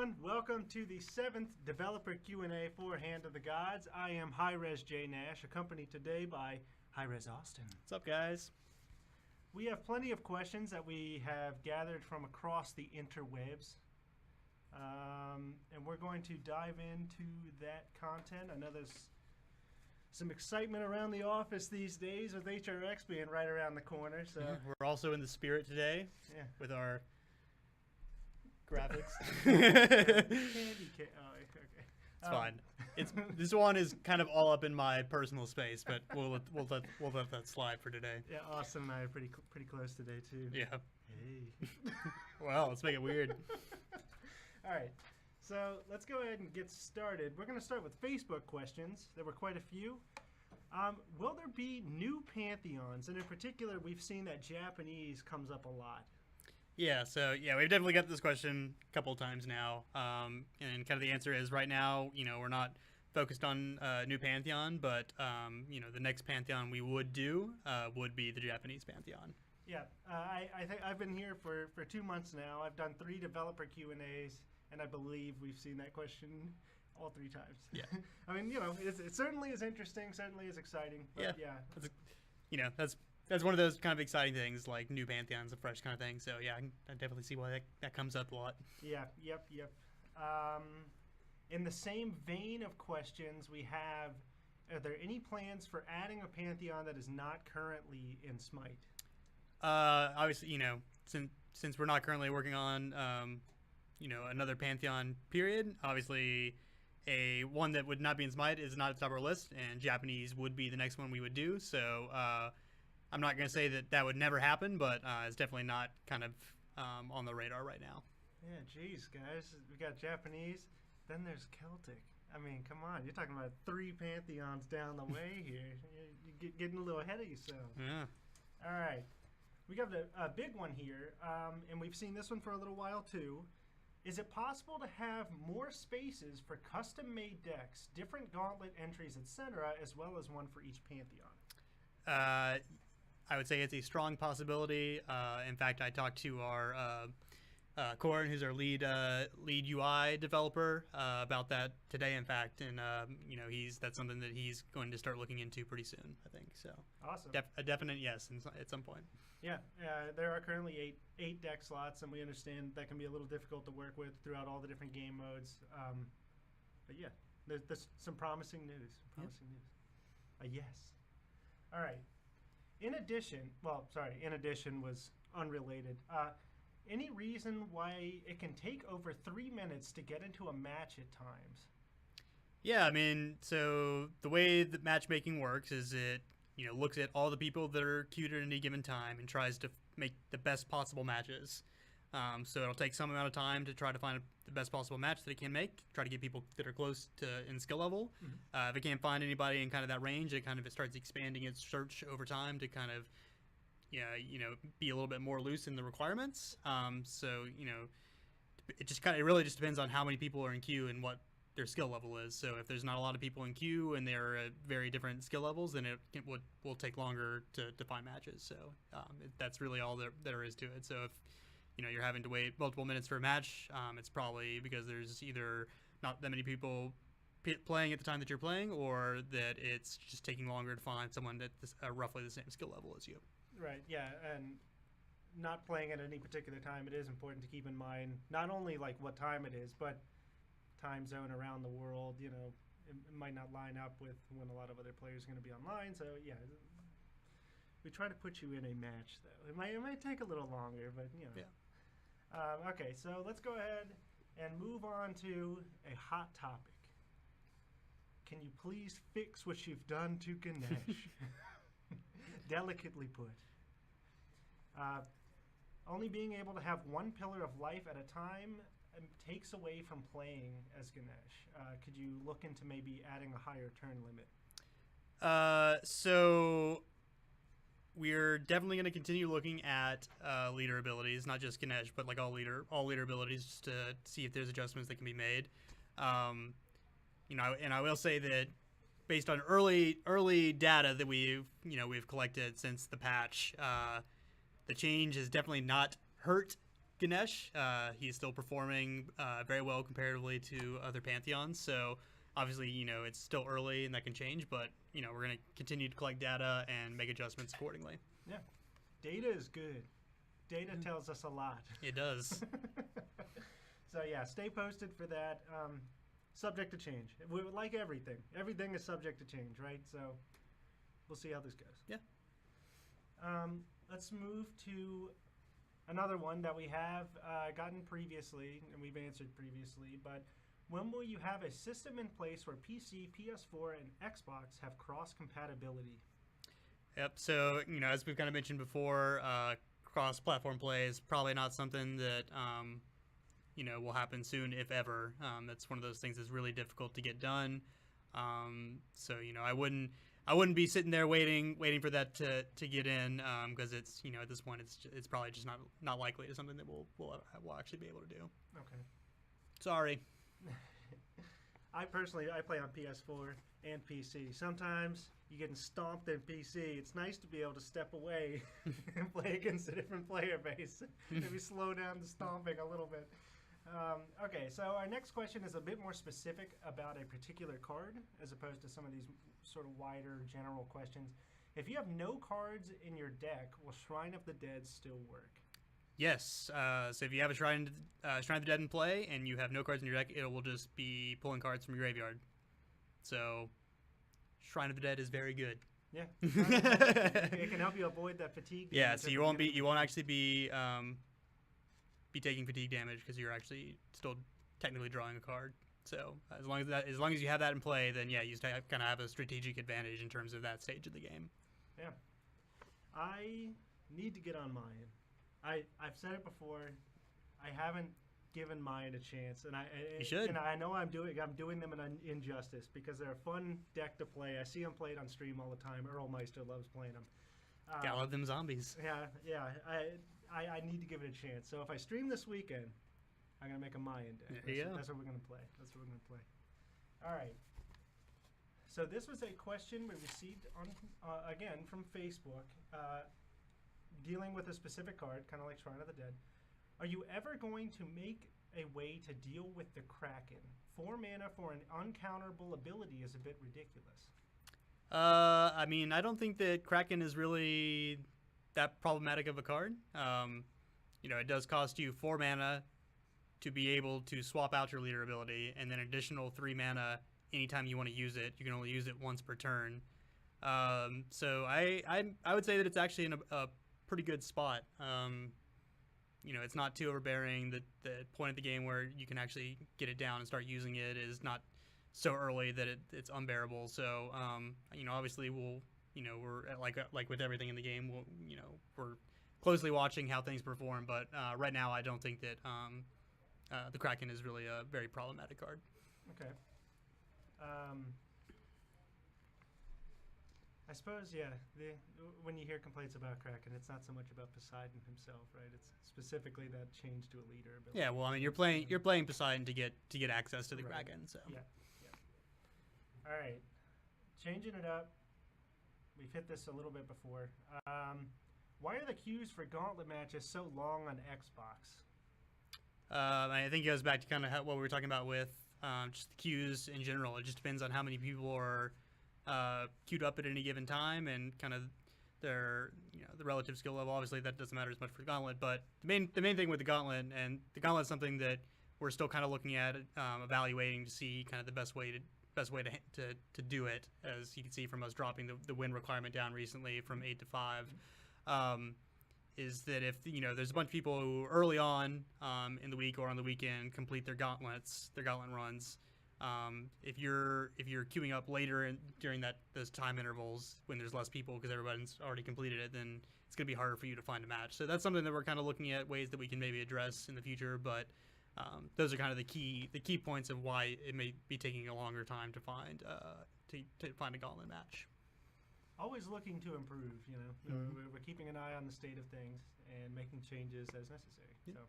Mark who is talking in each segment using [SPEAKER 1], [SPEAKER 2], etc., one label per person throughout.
[SPEAKER 1] everyone. Welcome to the 7th Developer Q&A for Hand of the Gods. I am Hi-Rez J. Nash, accompanied today by Hi-Rez Austin.
[SPEAKER 2] What's up, guys?
[SPEAKER 1] We have plenty of questions that we have gathered from across the interwebs. And we're going to dive into that content. I know there's some excitement around the office these days with HRX being right around the corner. So
[SPEAKER 2] we're also in the spirit today with our graphics. It's fine. This one is kind of all up in my personal space, but we'll let that slide for today.
[SPEAKER 1] Yeah, Austin and I are pretty close today too.
[SPEAKER 2] Yeah.
[SPEAKER 1] Hey.
[SPEAKER 2] Well, let's make it weird.
[SPEAKER 1] All right. So let's go ahead and get started. We're going to start with Facebook questions. There were quite a few. Will there be new pantheons? And in particular, we've seen that Japanese comes up a lot.
[SPEAKER 2] Yeah, so we've definitely got this question a couple of times now. And kind of the answer is right now, we're not focused on new pantheon, but, the next pantheon we would do would be the Japanese pantheon.
[SPEAKER 1] Yeah, I think I've been here for 2 months now. I've done 3 developer Q&As, and I believe we've seen that question all 3 times.
[SPEAKER 2] Yeah.
[SPEAKER 1] I mean, it certainly is interesting, certainly is exciting. But yeah.
[SPEAKER 2] That's one of those kind of exciting things, like new pantheons, a fresh kind of thing. So yeah, I definitely see why that comes up a lot.
[SPEAKER 1] Yeah. Yep. In the same vein of questions, we have: are there any plans for adding a pantheon that is not currently in Smite?
[SPEAKER 2] Obviously, since we're not currently working on, another pantheon period, obviously one that would not be in Smite is not at the top of our list, and Japanese would be the next one we would do. So I'm not going to say that would never happen, but it's definitely not kind of on the radar right now.
[SPEAKER 1] Yeah, geez, guys. We got Japanese, then there's Celtic. I mean, come on. You're talking about 3 pantheons down the way here. You're getting a little ahead of yourself.
[SPEAKER 2] Yeah.
[SPEAKER 1] All right. We got a big one here, and we've seen this one for a little while too. Is it possible to have more spaces for custom-made decks, different gauntlet entries, etc., as well as one for each pantheon?
[SPEAKER 2] I would say it's a strong possibility. In fact, I talked to our Corin, who's our lead UI developer, about that today. In fact, and that's something that he's going to start looking into pretty soon, I think. So
[SPEAKER 1] awesome.
[SPEAKER 2] A definite yes at some point.
[SPEAKER 1] Yeah, there are currently 8 deck slots, and we understand that can be a little difficult to work with throughout all the different game modes. But yeah, there's some promising news. A yes. All right. In addition was unrelated. Any reason why it can take over 3 minutes to get into a match at times?
[SPEAKER 2] Yeah, I mean, so the way that matchmaking works is it looks at all the people that are queued at any given time and tries to make the best possible matches. So it'll take some amount of time to try to find the best possible match that it can make, try to get people that are close to in skill level. Mm-hmm. If it can't find anybody in kind of that range, it starts expanding its search over time to kind of be a little bit more loose in the requirements. So it really just depends on how many people are in queue and what their skill level is. So if there's not a lot of people in queue and they're at very different skill levels, then it will take longer to find matches. So that's really all there is to it. So if you're having to wait multiple minutes for a match, it's probably because there's either not that many people playing at the time that you're playing, or that it's just taking longer to find someone that's roughly the same skill level as you.
[SPEAKER 1] Right, yeah, and not playing at any particular time, it is important to keep in mind not only like what time it is, but time zone around the world. It might not line up with when a lot of other players are going to be online. So yeah, we try to put you in a match though. It might take a little longer, but Yeah. Okay, so let's go ahead and move on to a hot topic. Can you please fix what you've done to Ganesh? Delicately put. Only being able to have one pillar of life at a time takes away from playing as Ganesh. Could you look into maybe adding a higher turn limit?
[SPEAKER 2] So we're definitely going to continue looking at leader abilities, not just Ganesh, but like all leader abilities, just to see if there's adjustments that can be made. And I will say that based on early data that we've collected since the patch, the change has definitely not hurt Ganesh. He's still performing very well comparatively to other Pantheons. So obviously, it's still early and that can change, but we're going to continue to collect data and make adjustments accordingly.
[SPEAKER 1] Yeah, data is good. Data tells us a lot.
[SPEAKER 2] It does.
[SPEAKER 1] So yeah, stay posted for that. Subject to change. We like everything. Everything is subject to change, right? So we'll see how this goes.
[SPEAKER 2] Yeah.
[SPEAKER 1] Let's move to another one that we have gotten previously, and we've answered previously, but when will you have a system in place where PC, PS4, and Xbox have cross-compatibility?
[SPEAKER 2] Yep. So, as we've kind of mentioned before, cross-platform play is probably not something that, will happen soon, if ever. That's one of those things that's really difficult to get done. So, I wouldn't be sitting there waiting for that to get in, because it's, at this point, it's probably just not likely to something that we'll actually be able to do.
[SPEAKER 1] Okay.
[SPEAKER 2] Sorry.
[SPEAKER 1] I play on PS4 and PC. Sometimes you're getting stomped in PC. It's nice to be able to step away and play against a different player base. Maybe slow down the stomping a little bit. Okay, so our next question is a bit more specific about a particular card as opposed to some of these sort of wider general questions. If you have no cards in your deck, will Shrine of the Dead still work?
[SPEAKER 2] Yes. So if you have a Shrine of the Dead in play and you have no cards in your deck, it will just be pulling cards from your graveyard. So Shrine of the Dead is very good.
[SPEAKER 1] Yeah. It can help you avoid that fatigue.
[SPEAKER 2] Yeah. So you won't actually be taking fatigue damage because you're actually still technically drawing a card. So as long as you have that in play, then yeah, you kind of have a strategic advantage in terms of that stage of the game.
[SPEAKER 1] Yeah. I need to get on Mayan. I've said it before. I haven't given Mayan a chance, and
[SPEAKER 2] you should.
[SPEAKER 1] And I know I'm doing them an injustice because they're a fun deck to play. I see them played on stream all the time. Earl Meister loves playing them.
[SPEAKER 2] Gotta love them zombies.
[SPEAKER 1] Yeah. I need to give it a chance. So if I stream this weekend, I'm gonna make a Mayan deck. That's what we're gonna play. All right. So this was a question we received on again from Facebook, dealing with a specific card, kind of like Shrine of the Dead. Are you ever going to make a way to deal with the Kraken? 4 mana for an uncounterable ability is a bit ridiculous.
[SPEAKER 2] I mean, I don't think that Kraken is really that problematic of a card. It does cost you 4 mana to be able to swap out your leader ability, and then additional 3 mana anytime you want to use it. You can only use it once per turn. So I would say that it's actually in a pretty good spot. It's not too overbearing. The point of the game where you can actually get it down and start using it is not so early that it's unbearable. So obviously we're like with everything in the game, we're closely watching how things perform. But right now, I don't think that the Kraken is really a very problematic card.
[SPEAKER 1] Okay. I suppose, yeah, when you hear complaints about Kraken, it's not so much about Poseidon himself, right? It's specifically that change to a leader ability.
[SPEAKER 2] Yeah, well, I mean, you're playing Poseidon to get access to the
[SPEAKER 1] right.
[SPEAKER 2] Kraken, so.
[SPEAKER 1] Yeah. All right. Changing it up. We've hit this a little bit before. Why are the queues for Gauntlet matches so long on Xbox?
[SPEAKER 2] I think it goes back to kind of what we were talking about with just the queues in general. It just depends on how many people are queued up at any given time and kind of their the relative skill level. Obviously, that doesn't matter as much for Gauntlet, but the main thing with the Gauntlet, and the Gauntlet is something that we're still kind of looking at, evaluating to see kind of the best way to do it. As you can see from us dropping the win requirement down recently from 8 to 5, is that if there's a bunch of people who early on in the week or on the weekend complete their gauntlet runs. If you're queuing up later during those time intervals when there's less people because everybody's already completed it, then it's going to be harder for you to find a match. So that's something that we're kind of looking at ways that we can maybe address in the future. But those are kind of the key points of why it may be taking a longer time to find a gauntlet match.
[SPEAKER 1] Always looking to improve.
[SPEAKER 2] Mm-hmm.
[SPEAKER 1] We're keeping an eye on the state of things and making changes as necessary.
[SPEAKER 2] Yep.
[SPEAKER 1] So.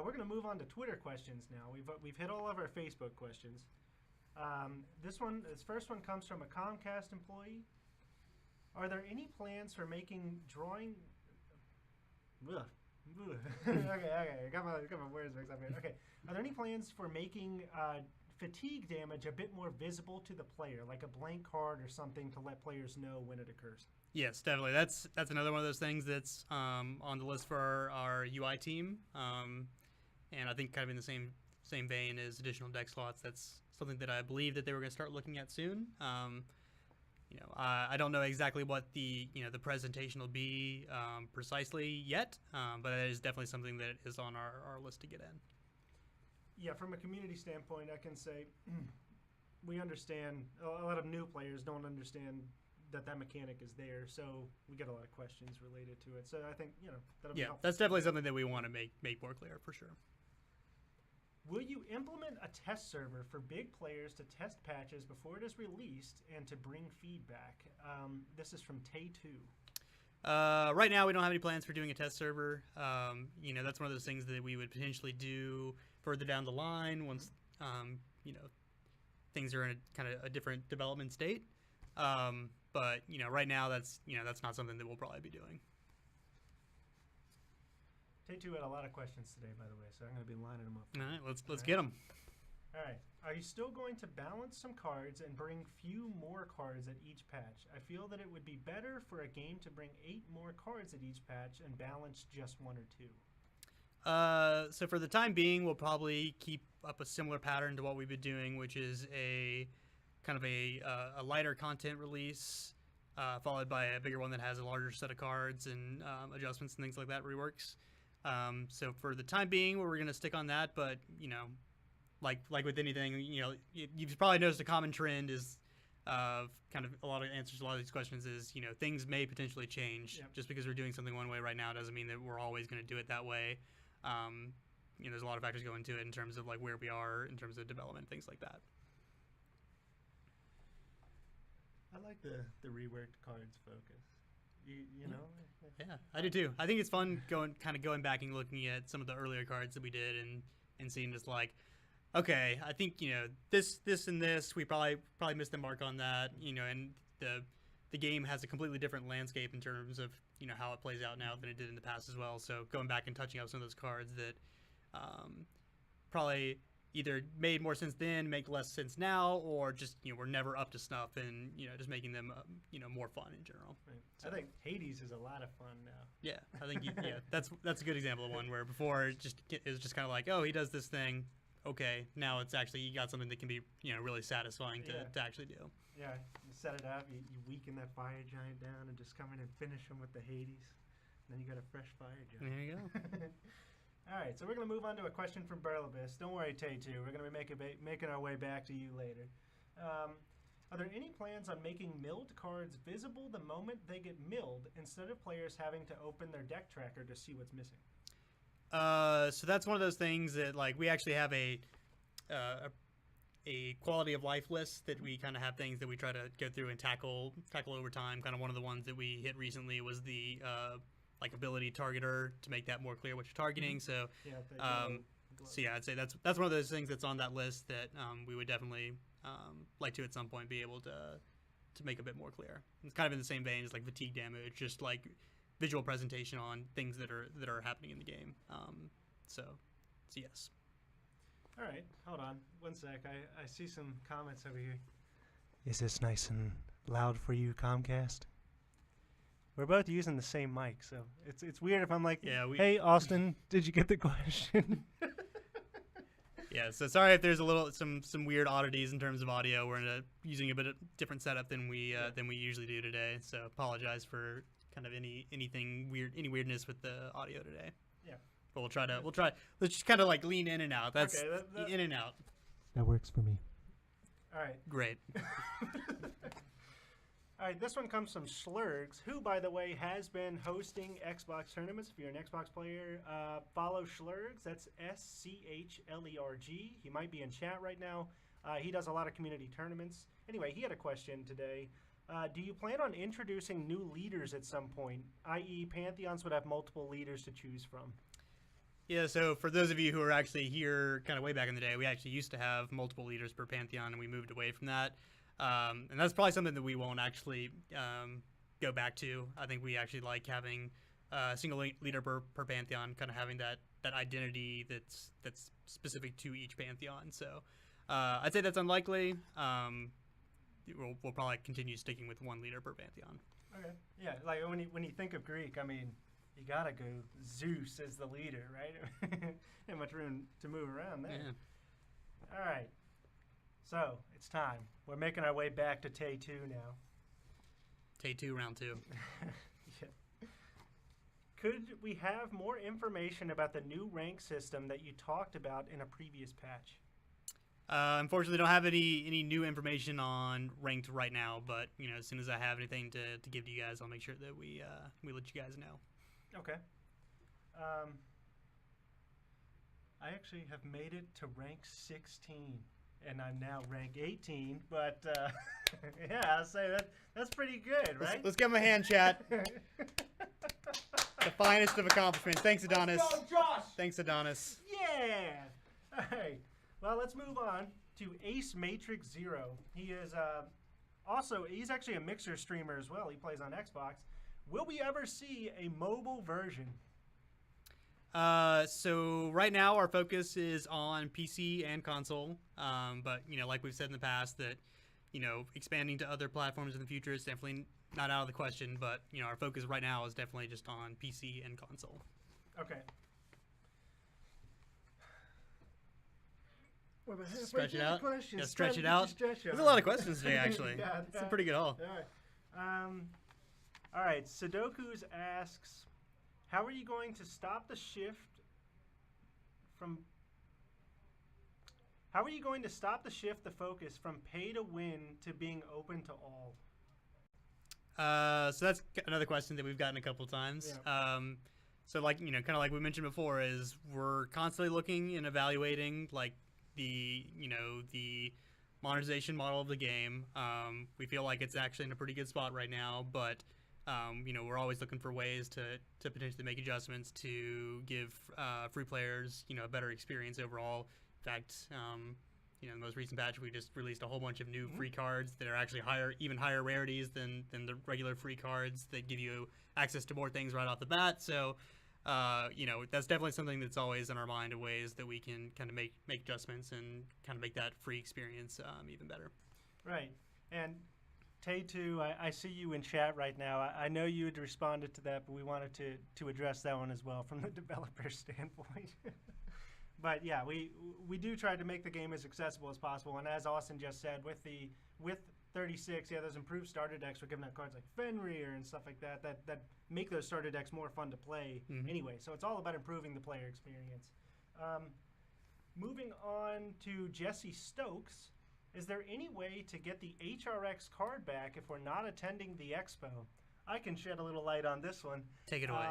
[SPEAKER 1] We're going to move on to Twitter questions now. We've hit all of our Facebook questions. This first one comes from a Comcast employee. Are there any plans for making Okay. Got my words mixed up here. Okay. Are there any plans for making fatigue damage a bit more visible to the player, like a blank card or something to let players know when it occurs?
[SPEAKER 2] Yes, definitely. That's another one of those things that's on the list for our UI team, and I think kind of in the same vein as additional deck slots. That's something that I believe that they were going to start looking at soon. I don't know exactly what the the presentation will be precisely yet, but it is definitely something that is on our list to get in.
[SPEAKER 1] Yeah, from a community standpoint, I can say we understand a lot of new players don't understand that mechanic is there, so we get a lot of questions related to it. So I think that'll be helpful.
[SPEAKER 2] That's definitely something that we want to make more clear for sure.
[SPEAKER 1] Will you implement a test server for big players to test patches before it is released and to bring feedback? This is from Tay2.
[SPEAKER 2] Right now, we don't have any plans for doing a test server. That's one of those things that we would potentially do further down the line once things are in a kind of a different development state. But right now, that's not something that we'll probably be doing.
[SPEAKER 1] Tay2 had a lot of questions today, by the way, so I'm going to be lining them up.
[SPEAKER 2] All right, let's get them.
[SPEAKER 1] All right. Are you still going to balance some cards and bring few more cards at each patch? I feel that it would be better for a game to bring 8 more cards at each patch and balance just 1 or 2.
[SPEAKER 2] So for the time being, we'll probably keep up a similar pattern to what we've been doing, which is a kind of a lighter content release, followed by a bigger one that has a larger set of cards and adjustments and things like that, reworks. So for the time being, we're going to stick on that, but like with anything, you've probably noticed a common trend is kind of a lot of answers to a lot of these questions is things may potentially change.
[SPEAKER 1] Yep.
[SPEAKER 2] Just because we're doing something one way right now doesn't mean that we're always going to do it that way. There's a lot of factors go into it in terms of like where we are in terms of development, things like that.
[SPEAKER 1] I like the reworked cards focus. You know?
[SPEAKER 2] Yeah, I do too. I think it's fun going back and looking at some of the earlier cards that we did and seeing just like, okay, I think this and this we probably missed the mark on that. And the game has a completely different landscape in terms of how it plays out now than it did in the past as well. So going back and touching up some of those cards that probably either made more sense then, make less sense now, or just we're never up to snuff, and just making them more fun in general.
[SPEAKER 1] Right.
[SPEAKER 2] So,
[SPEAKER 1] I think Hades is a lot of fun now.
[SPEAKER 2] Yeah, I think that's a good example of one where before it was just kind of like, oh, he does this thing, okay, now it's actually you got something that can be really satisfying to actually do.
[SPEAKER 1] Yeah, you set it up, you weaken that fire giant down, and just come in and finish him with the Hades. And then you got a fresh fire giant.
[SPEAKER 2] There you go.
[SPEAKER 1] All right, so we're going to move on to a question from Berlibus. Don't worry, Tay2. We're going to be making our way back to you later. Are there any plans on making milled cards visible the moment they get milled instead of players having to open their deck tracker to see what's missing?
[SPEAKER 2] So that's one of those things that like we actually have a quality of life list that we kind of have things that we try to go through and tackle over time. Kind of one of the ones that we hit recently was the like ability targeter to make that more clear what you're targeting. So yeah, I'd say that's one of those things that's on that list that we would definitely like to at some point be able to make a bit more clear. It's kind of in the same vein as like fatigue damage, just like visual presentation on things that are happening in the game. So yes.
[SPEAKER 1] All right, hold on one sec. I see some comments over here. Is this nice and loud for you, Comcast? We're both using the same mic, so it's weird if I'm like, hey, Austin, did you get the question?
[SPEAKER 2] Yeah, so sorry if there's some weird oddities in terms of audio. We're using a bit of different setup than we usually do today. So apologize for kind of any weirdness with the audio today.
[SPEAKER 1] Yeah.
[SPEAKER 2] But we'll try. Let's just kind of like lean in and out. That's okay, in and out.
[SPEAKER 3] That works for me.
[SPEAKER 1] All right.
[SPEAKER 2] Great.
[SPEAKER 1] All right, this one comes from Schlurgs, who, by the way, has been hosting Xbox tournaments. If you're an Xbox player, follow Schlurgs. That's SCHLERG. He might be in chat right now. He does a lot of community tournaments. Anyway, he had a question today. Do you plan on introducing new leaders at some point, i.e. Pantheons would have multiple leaders to choose from?
[SPEAKER 2] Yeah, so for those of you who are actually here kind of way back in the day, we actually used to have multiple leaders per Pantheon, and we moved away from that. And that's probably something that we won't actually go back to. I think we actually like having single leader per pantheon, kind of having that identity that's specific to each pantheon. So I'd say that's unlikely. We'll probably continue sticking with one leader per pantheon.
[SPEAKER 1] Okay. Yeah, like when you think of Greek, I mean, you gotta go Zeus as the leader, right? Not much room to move around there.
[SPEAKER 2] Yeah.
[SPEAKER 1] All right. So it's time. We're making our way back to Tay 2 now.
[SPEAKER 2] Tay 2, round 2.
[SPEAKER 1] Yeah. Could we have more information about the new rank system that you talked about in a previous patch?
[SPEAKER 2] Unfortunately, don't have any new information on ranked right now, but as soon as I have anything to give to you guys, I'll make sure that we let you guys know.
[SPEAKER 1] Okay. I actually have made it to rank 16, and I'm now rank 18. But yeah, I'll say that's pretty good, right?
[SPEAKER 2] Let's give him a hand, chat. The finest of accomplishments. Thanks, Adonis.
[SPEAKER 1] Let's go, Josh!
[SPEAKER 2] Thanks, Adonis.
[SPEAKER 1] Yeah. All right. Well, let's move on to Ace Matrix Zero. He is he's actually a Mixer streamer as well. He plays on Xbox. Will we ever see a mobile version?
[SPEAKER 2] So right now our focus is on PC and console. But like we've said in the past, that expanding to other platforms in the future is definitely not out of the question. But our focus right now is definitely just on PC and console.
[SPEAKER 1] Okay.
[SPEAKER 2] Stretch it out.
[SPEAKER 1] Yeah,
[SPEAKER 2] stretch it out. There's a lot of questions today, actually.
[SPEAKER 1] Yeah,
[SPEAKER 2] it's a pretty good haul.
[SPEAKER 1] All right. Sudoku's asks, how are you going to stop the shift the focus from pay to win to being open to all?
[SPEAKER 2] So that's another question that we've gotten a couple times.
[SPEAKER 1] Yeah.
[SPEAKER 2] So like kind of like we mentioned before, is we're constantly looking and evaluating like the monetization model of the game. We feel like it's actually in a pretty good spot right now, but we're always looking for ways to potentially make adjustments to give free players a better experience overall. In fact, the most recent patch, we just released a whole bunch of new free cards that are actually even higher rarities than the regular free cards that give you access to more things right off the bat. So that's definitely something that's always in our mind, of ways that we can kind of make adjustments and kind of make that free experience even better.
[SPEAKER 1] Right. And Tay2, I see you in chat right now. I know you had responded to that, but we wanted to address that one as well from the developer standpoint. But yeah, we do try to make the game as accessible as possible. And as Austin just said, with 36, those improved starter decks, we're giving out cards like Fenrir and stuff like that make those starter decks more fun to play anyway. So it's all about improving the player experience. Moving on to Jesse Stokes. Is there any way to get the HRX card back if we're not attending the expo? I can shed a little light on this one.
[SPEAKER 2] Take it away.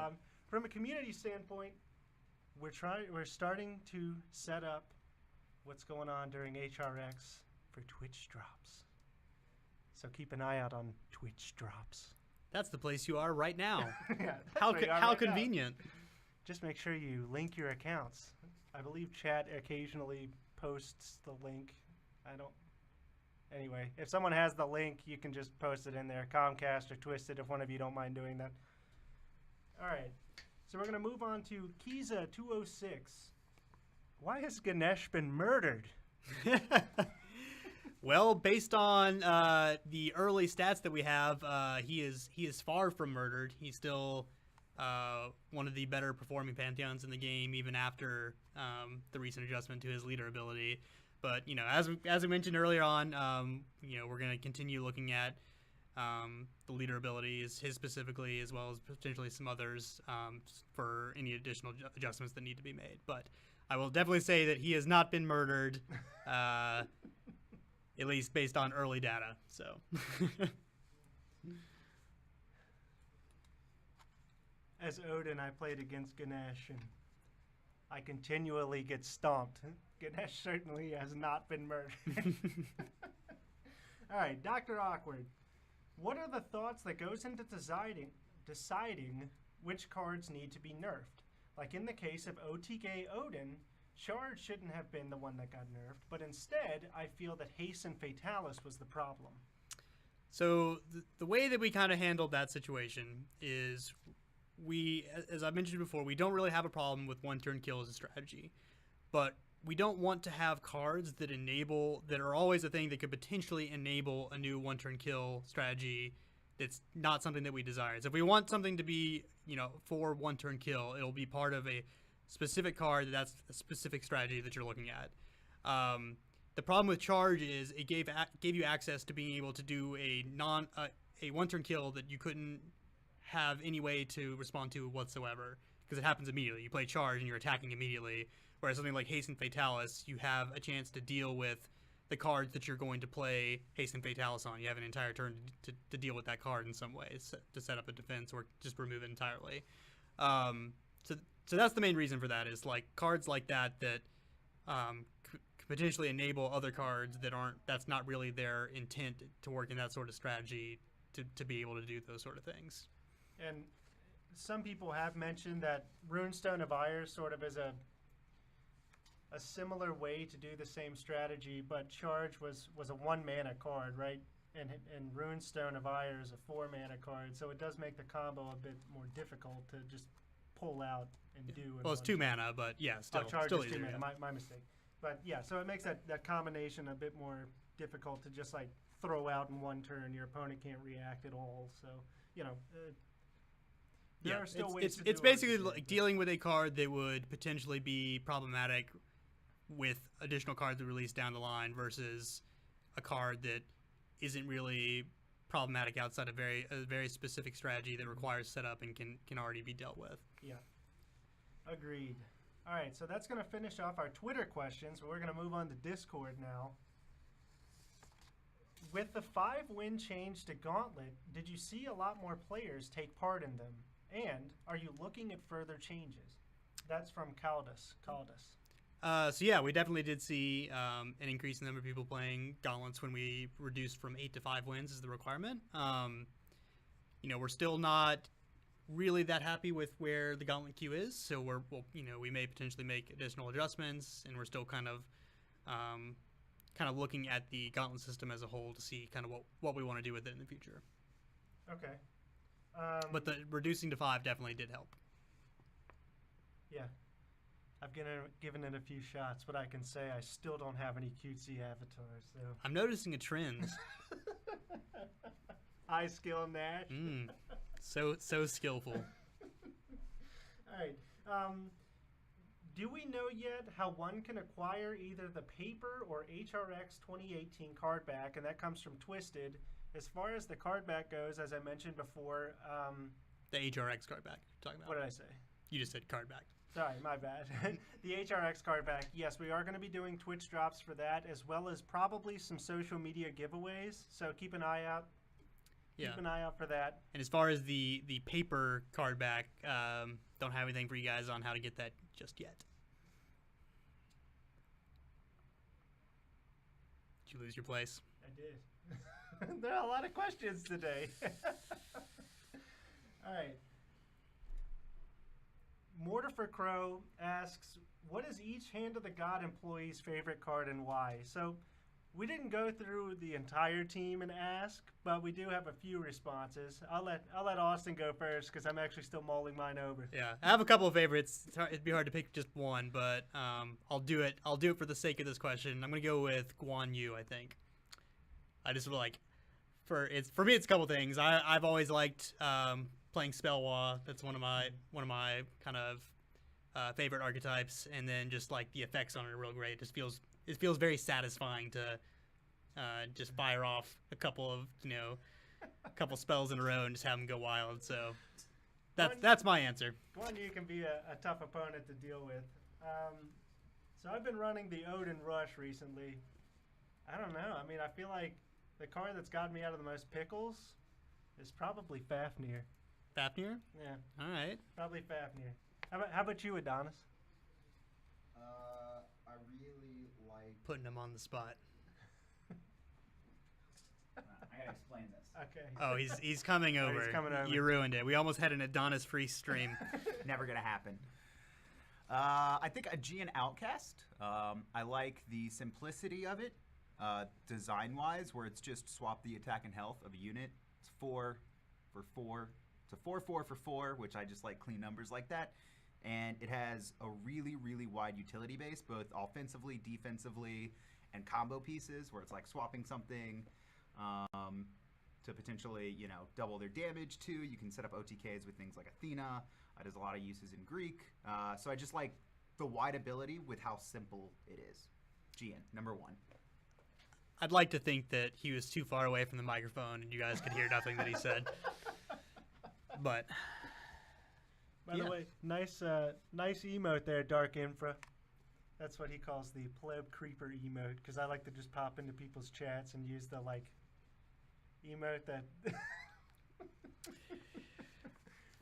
[SPEAKER 1] From a community standpoint, we're starting to set up what's going on during HRX for Twitch drops. So keep an eye out on Twitch drops.
[SPEAKER 2] That's the place you are right now.
[SPEAKER 1] Yeah,
[SPEAKER 2] how convenient.
[SPEAKER 1] Just make sure you link your accounts. I believe chat occasionally posts the link. Anyway, if someone has the link, you can just post it in there. Comcast or Twisted, if one of you don't mind doing that. All right. So we're going to move on to Kiza206. Why has Ganesh been murdered?
[SPEAKER 2] Well, based on the early stats that we have, he is far from murdered. He's still one of the better performing Pantheons in the game, even after the recent adjustment to his leader ability. But as we mentioned earlier on, we're going to continue looking at the leader abilities, his specifically, as well as potentially some others, for any additional adjustments that need to be made. But I will definitely say that he has not been murdered, at least based on early data. So.
[SPEAKER 1] As Odin, I played against Ganesh, and I continually get stomped. Ganesh certainly has not been murdered. All right, Dr. Awkward. What are the thoughts that goes into deciding which cards need to be nerfed? Like in the case of OTK Odin, Shard shouldn't have been the one that got nerfed, but instead I feel that Hasten Fatalis was the problem.
[SPEAKER 2] So the way that we kind of handled that situation is as I mentioned before, we don't really have a problem with one-turn kill as a strategy, but we don't want to have cards that are always a thing that could potentially enable a new one-turn kill strategy. It's not something that we desire. So if we want something to be, for one-turn kill, it'll be part of a specific card that's a specific strategy that you're looking at. The problem with Charge is it gave you access to being able to do a one-turn kill that you couldn't have any way to respond to whatsoever, because it happens immediately. You play Charge and you're attacking immediately, whereas something like Hasten Fatalis, you have a chance to deal with the cards that you're going to play Hasten Fatalis on. You have an entire turn to deal with that card in some ways, to set up a defense or just remove it entirely. So that's the main reason for that, is like cards like that could potentially enable other cards that's not really their intent to work in that sort of strategy to be able to do those sort of things.
[SPEAKER 1] And some people have mentioned that Runestone of Ire sort of is a similar way to do the same strategy, but Charge was a 1-mana card, right? And Runestone of Ire is a 4-mana card, so it does make the combo a bit more difficult to just pull out and do.
[SPEAKER 2] Well, it's 2 mana, but yeah, still
[SPEAKER 1] Charge
[SPEAKER 2] still
[SPEAKER 1] is 2
[SPEAKER 2] easier,
[SPEAKER 1] mana.
[SPEAKER 2] yeah.
[SPEAKER 1] My mistake. But yeah, so it makes that combination a bit more difficult to just like throw out in one turn. Your opponent can't react at all. So there are still ways to do
[SPEAKER 2] it's
[SPEAKER 1] it.
[SPEAKER 2] basically like dealing with a card that would potentially be problematic with additional cards released down the line versus a card that isn't really problematic outside a very specific strategy that requires setup and can already be dealt with.
[SPEAKER 1] Yeah. Agreed. All right, so that's going to finish off our Twitter questions. We're going to move on to Discord now. With the 5-win change to Gauntlet, did you see a lot more players take part in them? And are you looking at further changes? That's from Caldas.
[SPEAKER 2] So yeah, we definitely did see an increase in the number of people playing Gauntlets when we reduced from 8 to 5 wins as the requirement. We're still not really that happy with where the Gauntlet queue is, so we may potentially make additional adjustments, and we're still kind of looking at the Gauntlet system as a whole to see kind of what we want to do with it in the future.
[SPEAKER 1] Okay.
[SPEAKER 2] But the reducing to 5 definitely did help.
[SPEAKER 1] Yeah. I've given it a few shots, but I can say I still don't have any cutesy avatars. So
[SPEAKER 2] I'm noticing a trend.
[SPEAKER 1] High skill Nash.
[SPEAKER 2] So skillful.
[SPEAKER 1] All right. Do we know yet how one can acquire either the paper or HRX 2018 card back? And that comes from Twisted. As far as the card back goes, as I mentioned before,
[SPEAKER 2] the HRX card back you're talking about.
[SPEAKER 1] What did I say?
[SPEAKER 2] You just said card back.
[SPEAKER 1] Sorry, my bad. The HRX card back. Yes, we are going to be doing Twitch drops for that, as well as probably some social media giveaways. So keep an eye out.
[SPEAKER 2] Yeah.
[SPEAKER 1] Keep an eye out for that.
[SPEAKER 2] And as far as the paper card back, don't have anything for you guys on how to get that just yet. Did you lose your place?
[SPEAKER 1] I did. There are a lot of questions today. All right. Mortifer Crow asks, what is each Hand of the God employee's favorite card and why? So we didn't go through the entire team and ask, but we do have a few responses. I'll let Austin go first because I'm actually still mulling mine over.
[SPEAKER 2] Yeah, I have a couple of favorites. It'd be hard to pick just one, but I'll do it. I'll do it for the sake of this question. I'm gonna go with Guan Yu. I think. I just like for me it's a couple things. I've always liked playing Spellwa. That's one of my kind of favorite archetypes, and then just like the effects on it are real great. It feels very satisfying to just fire off a couple spells in a row and just have them go wild. So that's my answer.
[SPEAKER 1] Guan Yu can be a tough opponent to deal with. So I've been running the Odin Rush recently. I don't know. I mean, I feel like the card that's gotten me out of the most pickles is probably Fafnir.
[SPEAKER 2] Fafnir?
[SPEAKER 1] Yeah.
[SPEAKER 2] All right.
[SPEAKER 1] Probably Fafnir. How about you, Adonis?
[SPEAKER 3] I really like...
[SPEAKER 2] Putting him on the spot.
[SPEAKER 3] I gotta explain this.
[SPEAKER 1] Okay.
[SPEAKER 2] Oh, he's coming over.
[SPEAKER 1] He's coming over.
[SPEAKER 2] You ruined it. We almost had an Adonis-free stream.
[SPEAKER 3] Never gonna happen. I think Aegean Outcast. I like the simplicity of it, design-wise, where it's just swap the attack and health of a unit. It's 4 for 4, It's a 4-4 for 4, which I just like clean numbers like that. And it has a really, really wide utility base, both offensively, defensively, and combo pieces, where it's like swapping something to potentially, double their damage too. You can set up OTKs with things like Athena. There's a lot of uses in Greek. So I just like the wide ability with how simple it is. GN, number 1.
[SPEAKER 2] I'd like to think that he was too far away from the microphone and you guys could hear nothing that he said. But
[SPEAKER 1] By the way, nice emote there, Dark Infra. That's what he calls the pleb creeper emote, because I like to just pop into people's chats and use the emote that.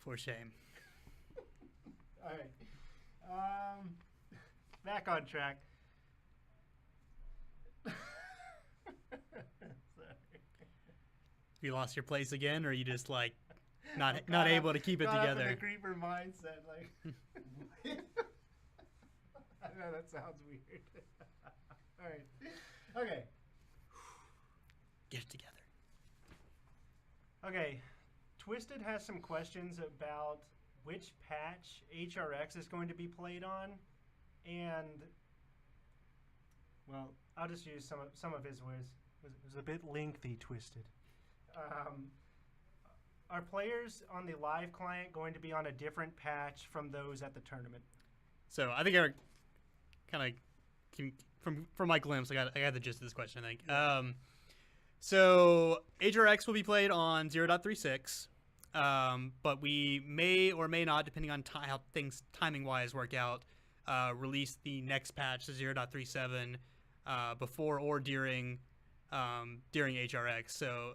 [SPEAKER 2] for shame.
[SPEAKER 1] All right, back on track. Sorry.
[SPEAKER 2] You lost your place again, or you just not able to keep it
[SPEAKER 1] Caught up in
[SPEAKER 2] together?
[SPEAKER 1] the creeper mindset, I know that sounds weird. All right. Okay.
[SPEAKER 2] Get it together.
[SPEAKER 1] Okay. Twisted has some questions about which patch HRX is going to be played on, and well, I'll just use some of his words. It was a bit lengthy, Twisted. Are players on the live client going to be on a different patch from those at the tournament?
[SPEAKER 2] So I think I kind of from my glimpse, I got the gist of this question. I think. So HRX will be played on 0.36, but we may or may not, depending on how things timing wise work out, release the next patch to 0.37 before or during HRX. So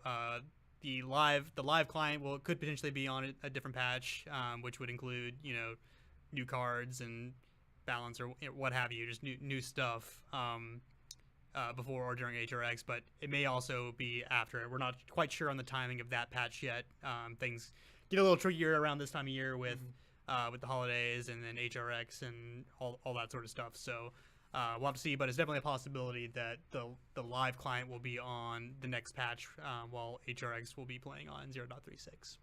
[SPEAKER 2] the live client could potentially be on a different patch, which would include new cards and balance or what have you, just new stuff before or during HRX. But it may also be after. We're not quite sure on the timing of that patch yet. Things get a little trickier around this time of year with the holidays and then HRX and all that sort of stuff. So we'll have to see, but it's definitely a possibility that the live client will be on the next patch while HRX will be playing on 0.36.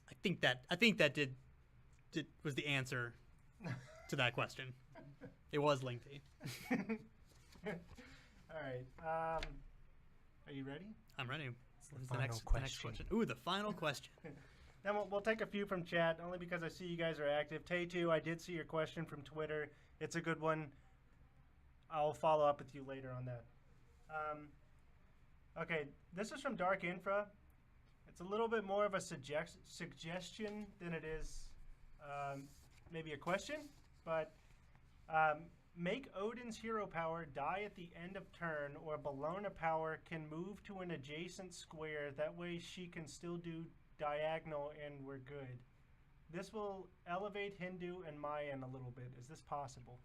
[SPEAKER 2] I think that was the answer to that question. It was lengthy.
[SPEAKER 1] All right. Are you ready?
[SPEAKER 2] I'm ready.
[SPEAKER 1] The
[SPEAKER 2] next question. Ooh, the final question.
[SPEAKER 1] Then we'll take a few from chat, only because I see you guys are active. Tay2, I did see your question from Twitter. It's a good one. I'll follow up with you later on that. Okay, this is from Dark Infra. It's a little bit more of a suggestion than it is maybe a question, but make Odin's hero power die at the end of turn, or Bellona power can move to an adjacent square. That way she can still do diagonal and we're good. This will elevate Hindu and Mayan a little bit. Is this possible?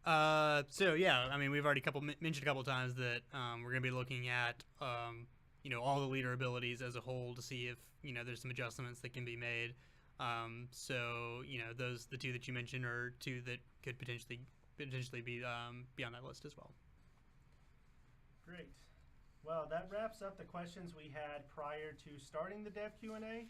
[SPEAKER 2] So yeah, I mean, we've already mentioned a couple times that we're going to be looking at all the leader abilities as a whole to see if there's some adjustments that can be made. So the two that you mentioned are two that could potentially be on that list as well.
[SPEAKER 1] Great. Well, that wraps up the questions we had prior to starting the Dev Q&A.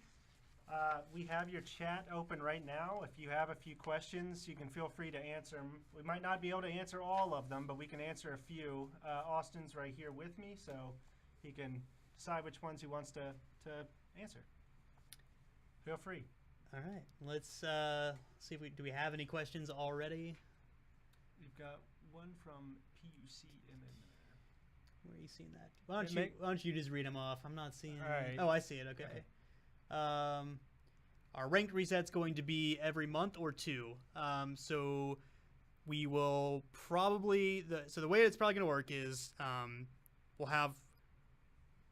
[SPEAKER 1] We have your chat open right now. If you have a few questions, you can feel free to answer them. We might not be able to answer all of them, but we can answer a few. Austin's right here with me, so he can decide which ones he wants to answer. Feel free.
[SPEAKER 2] All right. Let's see if do we have any questions already?
[SPEAKER 1] We've got one from PUCMN.
[SPEAKER 2] Where are you seeing that? Why don't you just read them off? I'm not seeing.
[SPEAKER 1] All right.
[SPEAKER 2] Oh, I see it. Okay. Our ranked reset's going to be every month or two. So we will probably the way it's probably going to work is we'll have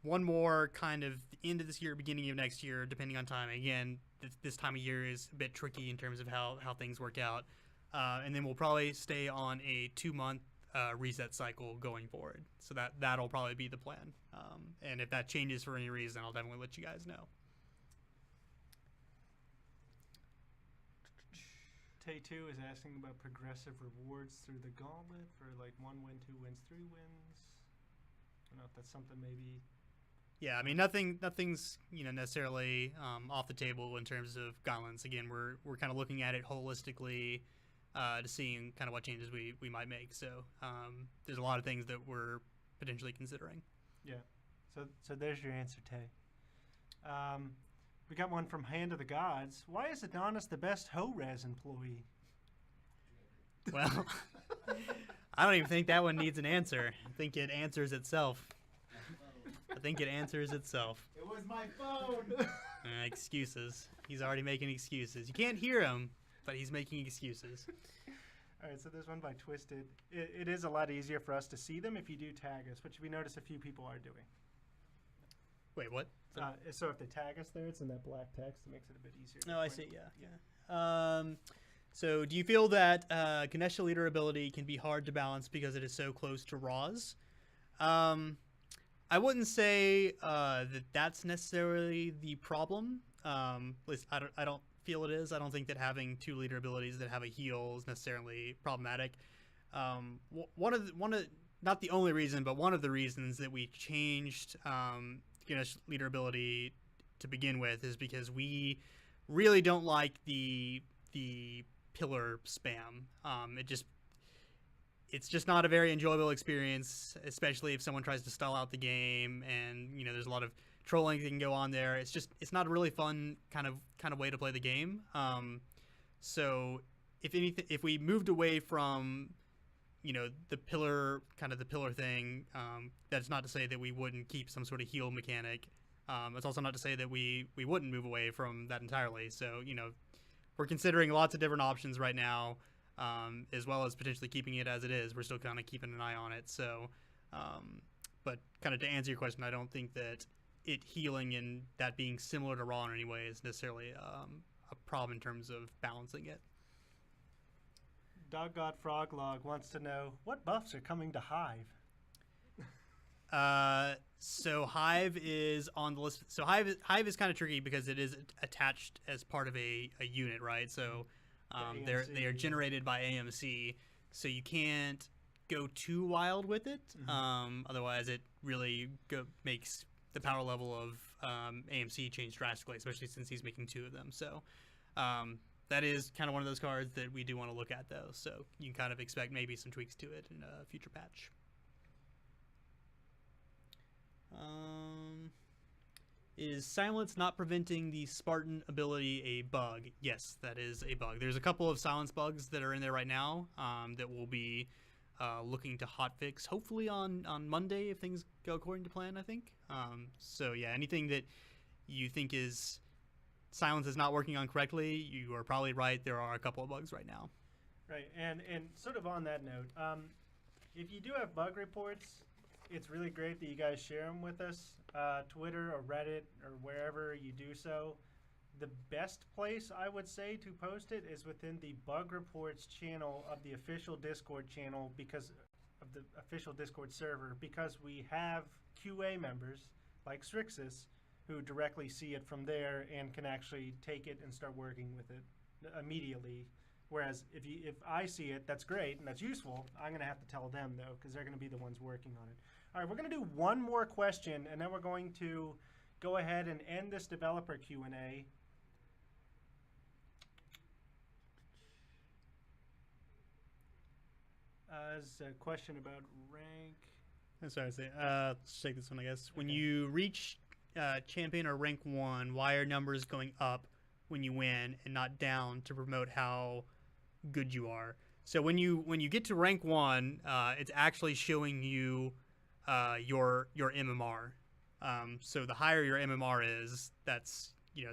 [SPEAKER 2] one more kind of end of this year, beginning of next year, depending on timing. Again, this time of year is a bit tricky in terms of how things work out. And then we'll probably stay on a 2-month reset cycle going forward. So that'll probably be the plan. And if that changes for any reason, I'll definitely let you guys know.
[SPEAKER 1] Tay2 is asking about progressive rewards through the gauntlet for like 1 win, 2 wins, 3 wins. I don't know if that's something maybe
[SPEAKER 2] Yeah, I mean nothing's necessarily off the table in terms of Gauntlets. Again, we're kind of looking at it holistically to seeing kind of what changes we might make. So there's a lot of things that we're potentially considering.
[SPEAKER 1] Yeah. So there's your answer, Tay. We got one from Hand of the Gods. Why is Adonis the best Ho-Res employee?
[SPEAKER 2] Well, I don't even think that one needs an answer. I think it answers itself.
[SPEAKER 3] It was my phone.
[SPEAKER 2] Excuses. He's already making excuses. You can't hear him, but he's making excuses.
[SPEAKER 1] All right, so there's one by Twisted. It is a lot easier for us to see them if you do tag us, which we notice a few people are doing.
[SPEAKER 2] Wait, what?
[SPEAKER 1] So if they tag us there, it's in that black text. It makes it a bit easier.
[SPEAKER 2] Oh, I see. Yeah. So do you feel that Ganesha leader ability can be hard to balance because it is so close to Ra's? I wouldn't say that that's necessarily the problem. At least I don't feel it is. I don't think that having two leader abilities that have a heal is necessarily problematic. One of not the only reason, but one of the reasons that we changed Ganesh leader ability to begin with is because we really don't like the pillar spam. It's just not a very enjoyable experience, especially if someone tries to stall out the game, and there's a lot of trolling that can go on there. It's not a really fun kind of way to play the game. So if anything, if we moved away from the pillar thing, that's not to say that we wouldn't keep some sort of heal mechanic. It's also not to say that we wouldn't move away from that entirely. So we're considering lots of different options right now. As well as potentially keeping it as it is. We're still kind of keeping an eye on it. So, but kind of to answer your question, I don't think that it healing and that being similar to Ra in any way is necessarily a problem in terms of balancing it.
[SPEAKER 1] Dog God Froglog wants to know what buffs are coming to Hive.
[SPEAKER 2] So Hive is on the list. So Hive is kind of tricky because it is attached as part of a unit, right? So they are generated by AMC, so you can't go too wild with it. Otherwise, it really makes the power level of AMC change drastically, especially since he's making two of them. So that is kind of one of those cards that we do want to look at, though. So you can kind of expect maybe some tweaks to it in a future patch. Is silence not preventing the Spartan ability a bug? Yes, that is a bug. There's a couple of silence bugs that are in there right now that we'll be looking to hotfix, hopefully on Monday if things go according to plan, I think. So yeah, anything that you think is silence is not working on correctly, you are probably right. There are a couple of bugs right now.
[SPEAKER 1] Right, and sort of on that note, if you do have bug reports, it's really great that you guys share them with us, Twitter or Reddit or wherever you do so. The best place, I would say, to post it is within the bug reports channel of the official Discord channel, because of the official Discord server, because we have QA members like Strixus who directly see it from there and can actually take it and start working with it immediately. Whereas if I see it, that's great and that's useful. I'm going to have to tell them, though, because they're going to be the ones working on it. All right, we're going to do one more question, and then we're going to go ahead and end this developer Q&A. There's a question about rank.
[SPEAKER 2] I'm sorry, let's take this one, I guess. When you reach champion or rank 1, why are numbers going up when you win and not down to promote how good you are? So when you get to rank 1, it's actually showing you your MMR. So the higher your MMR is, that's you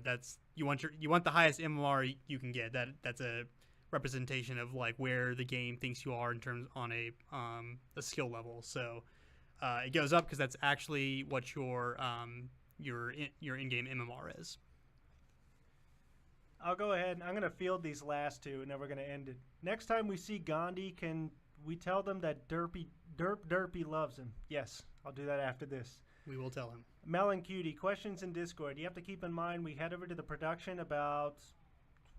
[SPEAKER 2] want the highest MMR you can get. That's a representation of like where the game thinks you are in terms on a skill level. So it goes up because that's actually what your in-game MMR is.
[SPEAKER 1] I'll go ahead and I'm going to field these last two, and then we're going to end it. Next time we see Gandhi, can we tell them that Derpy loves him? Yes, I'll do that after this.
[SPEAKER 2] We will tell him.
[SPEAKER 1] Melon Cutie, questions in Discord. You have to keep in mind we head over to the production about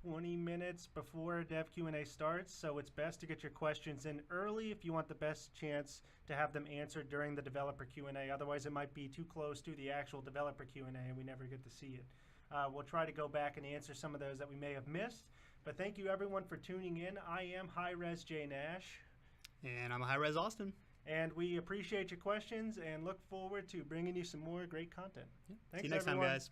[SPEAKER 1] 20 minutes before Dev Q&A starts, so it's best to get your questions in early if you want the best chance to have them answered during the developer Q&A. Otherwise, it might be too close to the actual developer Q&A and we never get to see it. We'll try to go back and answer some of those that we may have missed. But thank you, everyone, for tuning in. I am Hi-Res J Nash.
[SPEAKER 2] And I'm a Hi-Res Austin.
[SPEAKER 1] And we appreciate your questions and look forward to bringing you some more great content.
[SPEAKER 2] Yeah.
[SPEAKER 1] Thanks,
[SPEAKER 2] See you next
[SPEAKER 1] everyone.
[SPEAKER 2] time, guys.